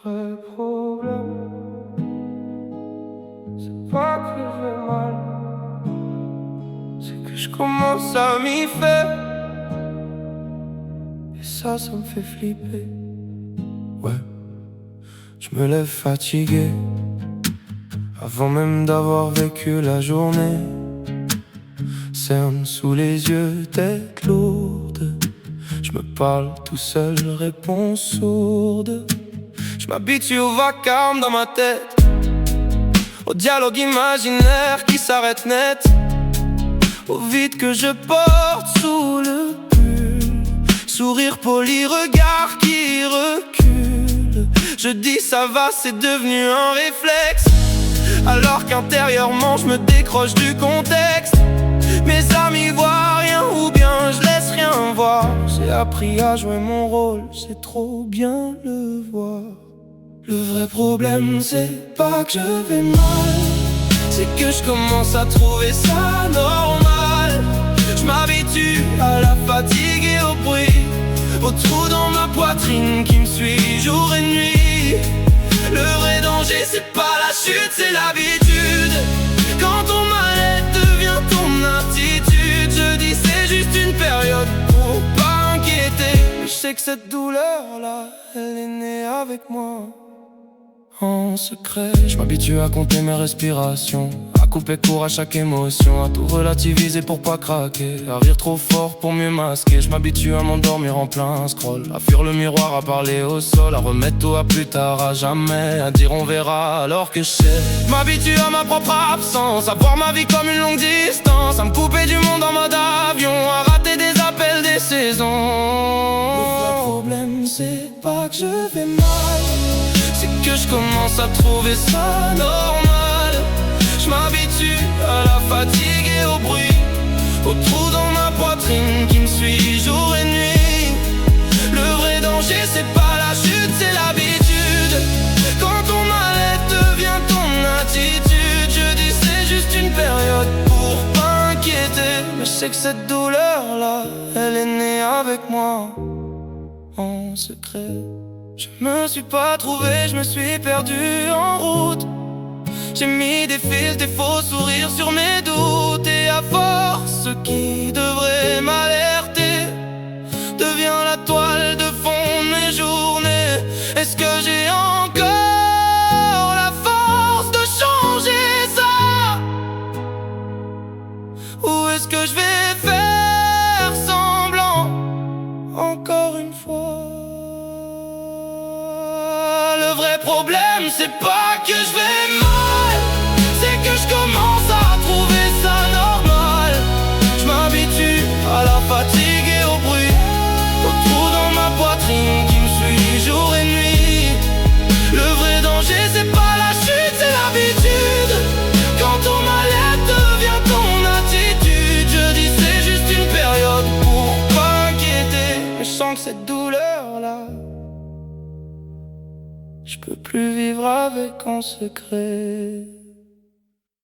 vrai problème, c'est pas que je vais mal, c'est que je commence à m'y faire. Et ça me fait flipper. Ouais, je me lève fatigué avant même d'avoir vécu la journée. Cerne sous les yeux, tête lourde. Je me parle tout seul, réponse sourde. Je m'habitue au vacarme dans ma tête, au dialogue imaginaire qui s'arrête net, au vide que je porte sous le pull. Sourire poli, regard qui recule. Je dis ça va, c'est devenu un réflexe, alors qu'intérieurement je me décroche du contexte. Mes amis voient rien ou bien je laisse rien voir. J'ai appris à jouer mon rôle, c'est trop bien le voir. Le vrai problème c'est pas que je vais mal, c'est que je commence à trouver ça normal. Je m'habitue à la fatigue et au bruit, au trou dans ma poitrine qui me suit jour et nuit. Le vrai danger c'est pas la chute, c'est l'habitude. Quand ton mal-être devient ton attitude, je dis c'est juste une période pour pas inquiéter. Je sais que cette douleur-là, elle est née avec moi en secret. Je m'habitue à compter mes respirations, à couper court à chaque émotion, à tout relativiser pour pas craquer, à rire trop fort pour mieux masquer. Je m'habitue à m'endormir en plein scroll, à fuir le miroir, à parler au sol, à remettre tout à plus tard, à jamais, à dire on verra alors que je sais. Je m'habitue à ma propre absence, à voir ma vie comme une longue distance, à me couper du monde en mode avion, à rater des appels, des saisons. Le vrai problème c'est pas que je vais mal, c'est que je commence à trouver ça normal. Je m'habitue à la fatigue et au bruit, au trou dans ma poitrine qui me suit jour et nuit. Le vrai danger c'est pas la chute, c'est l'habitude. Quand ton mal-être devient ton attitude, je dis c'est juste une période pour pas inquiéter. Mais je sais que cette douleur-là, elle est née avec moi en secret. Je me suis pas trouvé, je me suis perdu en route. J'ai mis des fils, des faux sourires sur mes doutes. Et à force, ce qui devrait m'alerter devient la toile de fond de mes journées. Est-ce que j'ai encore la force de changer ça, ou est-ce que je vais faire semblant encore une fois? Le vrai problème c'est pas que je vais mal, c'est que je commence à trouver ça normal. Je m'habitue à la fatigue et au bruit, au trou dans ma poitrine qui me suit jour et nuit. Le vrai danger c'est pas la chute, c'est l'habitude. Quand ton mal-être devient ton attitude, je dis c'est juste une période pour pas inquiéter. Mais je sens que cette douleur là, je peux plus vivre avec en secret.